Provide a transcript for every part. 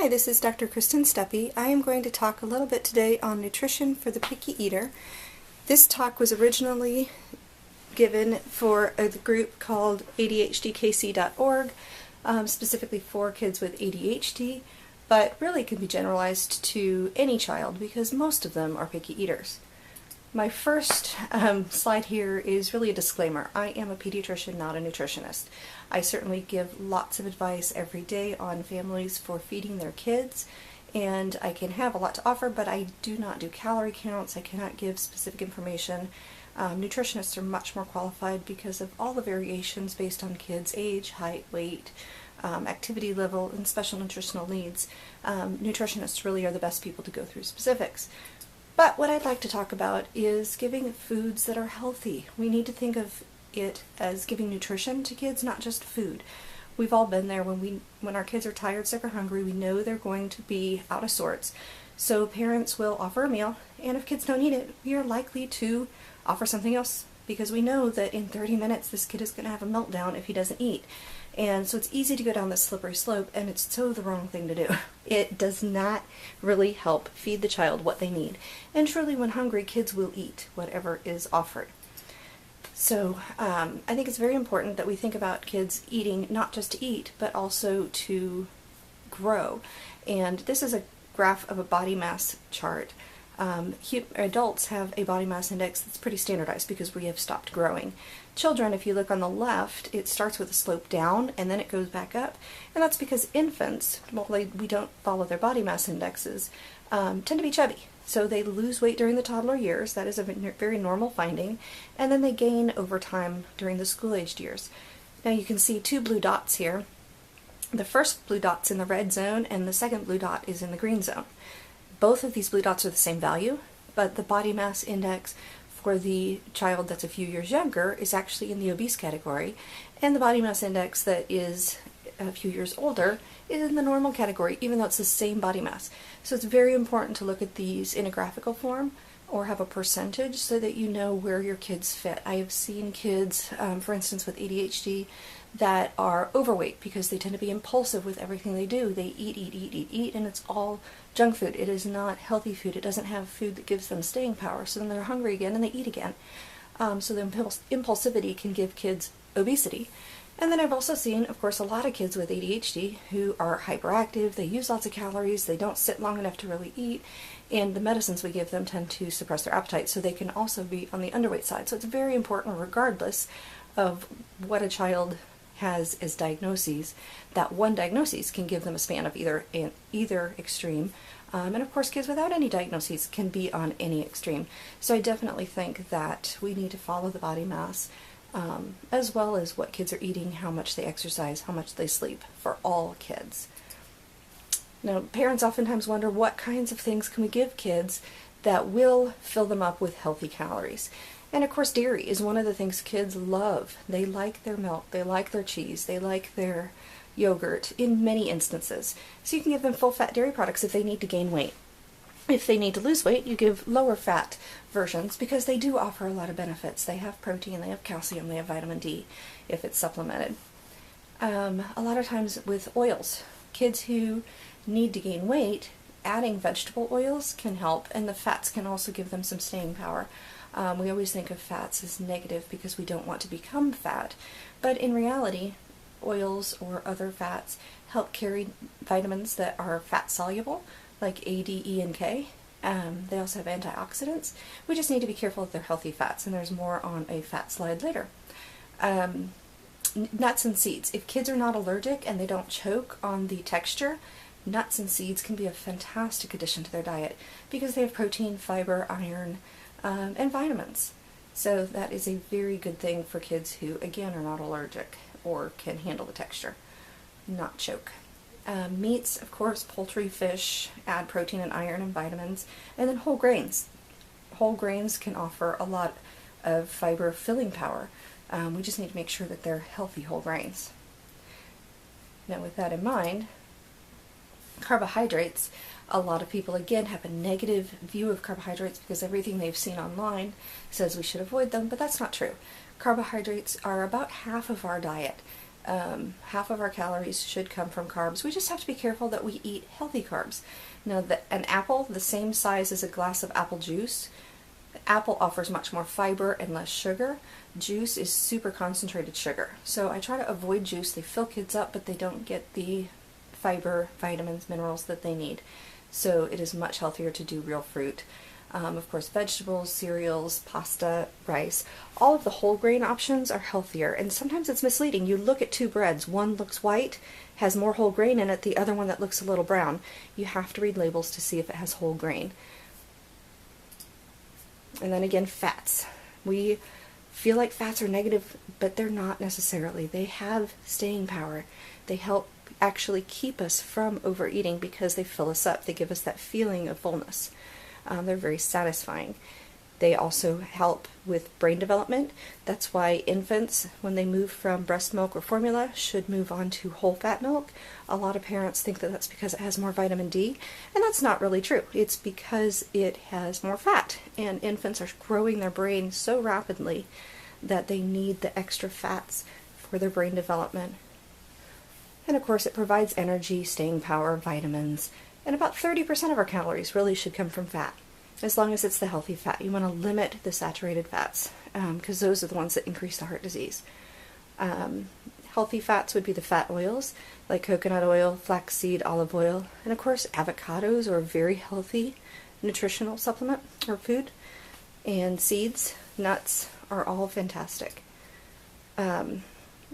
Hi, this is Dr. Kristen Steppe. I am going to talk a little bit today on nutrition for the picky eater. This talk was originally given for a group called ADHDKC.org, specifically for kids with ADHD, but really can be generalized to any child because most of them are picky eaters. My first slide here is really a disclaimer. I am a pediatrician, not a nutritionist. I certainly give lots of advice every day on families for feeding their kids, and I can have a lot to offer, but I do not do calorie counts. I cannot give specific information. Nutritionists are much more qualified because of all the variations based on kids' age, height, weight, activity level, and special nutritional needs. Nutritionists really are the best people to go through specifics. But what I'd like to talk about is giving foods that are healthy. We need to think of it as giving nutrition to kids, not just food. We've all been there when our kids are tired, sick, or hungry. We know they're going to be out of sorts. So parents will offer a meal, and if kids don't eat it, we are likely to offer something else because we know that in 30 minutes this kid is going to have a meltdown if he doesn't eat. And so it's easy to go down this slippery slope, and it's so the wrong thing to do. It does not really help feed the child what they need. And truly, when hungry, kids will eat whatever is offered. So I think it's very important that we think about kids eating not just to eat, but also to grow. And this is a graph of a body mass chart. Adults have a body mass index that's pretty standardized because we have stopped growing. Children, if you look on the left, it starts with a slope down and then it goes back up. And that's because infants, we don't follow their body mass indexes, tend to be chubby. So they lose weight during the toddler years. That is a very normal finding. And then they gain over time during the school-aged years. Now you can see two blue dots here. The first blue dot's in the red zone and the second blue dot is in the green zone. Both of these blue dots are the same value, but the body mass index for the child that's a few years younger is actually in the obese category, and the body mass index that is a few years older is in the normal category, even though it's the same body mass. So it's very important to look at these in a graphical form or have a percentage so that you know where your kids fit. I have seen kids, for instance, with ADHD that are overweight because they tend to be impulsive with everything they do. They eat, and it's all junk food. It is not healthy food. It doesn't have food that gives them staying power. So then they're hungry again and they eat again. So the impulsivity can give kids obesity. And then I've also seen, of course, a lot of kids with ADHD who are hyperactive. They use lots of calories. They don't sit long enough to really eat. And the medicines we give them tend to suppress their appetite. So they can also be on the underweight side. So it's very important, regardless of what a child has as diagnoses, that one diagnosis can give them a span of either extreme. And of course, kids without any diagnoses can be on any extreme. So I definitely think that we need to follow the body mass, as well as what kids are eating, how much they exercise, how much they sleep, for all kids. Now, parents oftentimes wonder what kinds of things can we give kids that will fill them up with healthy calories. And of course, dairy is one of the things kids love. They like their milk, they like their cheese, they like their yogurt in many instances. So you can give them full-fat dairy products if they need to gain weight. If they need to lose weight, you give lower fat versions because they do offer a lot of benefits. They have protein, they have calcium, they have vitamin D if it's supplemented. A lot of times with oils, kids who need to gain weight, adding vegetable oils can help, and the fats can also give them some staying power. We always think of fats as negative because we don't want to become fat, but in reality, oils or other fats help carry vitamins that are fat soluble, like A, D, E, and K. They also have antioxidants. We just need to be careful that they're healthy fats, and there's more on a fat slide later. Nuts and seeds. If kids are not allergic and they don't choke on the texture, nuts and seeds can be a fantastic addition to their diet because they have protein, fiber, iron, and vitamins. So that is a very good thing for kids who, again, are not allergic or can handle the texture, not choke. Meats, of course, poultry, fish, add protein and iron and vitamins. And then whole grains. Whole grains can offer a lot of fiber filling power. We just need to make sure that they're healthy whole grains. Now, with that in mind, carbohydrates, a lot of people again have a negative view of carbohydrates because everything they've seen online says we should avoid them, but that's not true. Carbohydrates are about half of our diet. Half of our calories should come from carbs. We just have to be careful that we eat healthy carbs. Now, an apple the same size as a glass of apple juice, apple offers much more fiber and less sugar. Juice is super concentrated sugar. So I try to avoid juice. They fill kids up, but they don't get the fiber, vitamins, minerals that they need. So it is much healthier to do real fruit. Of course, vegetables, cereals, pasta, rice, all of the whole grain options are healthier. And sometimes it's misleading. You look at two breads. One looks white, has more whole grain in it, the other one that looks a little brown. You have to read labels to see if it has whole grain. And then again, fats. We feel like fats are negative, but they're not necessarily. They have staying power. They help actually keep us from overeating because they fill us up. They give us that feeling of fullness. They're very satisfying. They also help with brain development. That's why infants, when they move from breast milk or formula, should move on to whole fat milk. A lot of parents think that that's because it has more vitamin D, and that's not really true. It's because it has more fat, and infants are growing their brain so rapidly that they need the extra fats for their brain development. And of course, it provides energy, staying power, vitamins, and about 30% of our calories really should come from fat, as long as it's the healthy fat. You want to limit the saturated fats because those are the ones that increase the heart disease. Healthy fats would be the fat oils like coconut oil, flaxseed, olive oil, and of course avocados are a very healthy nutritional supplement or food, and seeds, nuts are all fantastic. I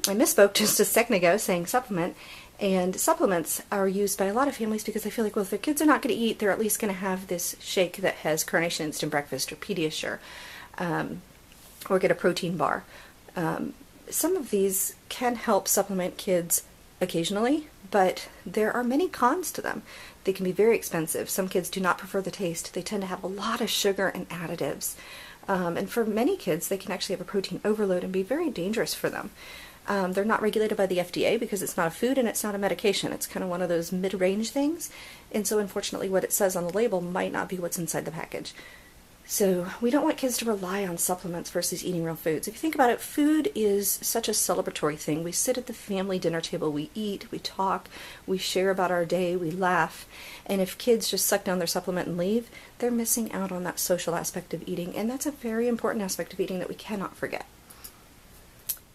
misspoke just a second ago saying supplement, and supplements are used by a lot of families because they feel like, well, if their kids are not going to eat, they're at least going to have this shake that has Carnation Instant Breakfast or Pediasure, or get a protein bar. Some of these can help supplement kids occasionally, but there are many cons to them. They can be very expensive. Some kids do not prefer the taste. They tend to have a lot of sugar and additives. And for many kids, they can actually have a protein overload and be very dangerous for them. They're not regulated by the FDA because it's not a food and it's not a medication. It's kind of one of those mid-range things. And so unfortunately what it says on the label might not be what's inside the package. So we don't want kids to rely on supplements versus eating real foods. If you think about it, food is such a celebratory thing. We sit at the family dinner table, we eat, we talk, we share about our day, we laugh. And if kids just suck down their supplement and leave, they're missing out on that social aspect of eating. And that's a very important aspect of eating that we cannot forget.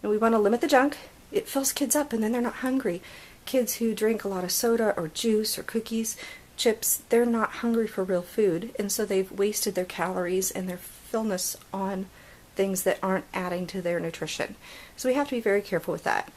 And we want to limit the junk. It fills kids up and then they're not hungry. Kids who drink a lot of soda or juice or cookies, chips, they're not hungry for real food, and so they've wasted their calories and their fullness on things that aren't adding to their nutrition. So we have to be very careful with that.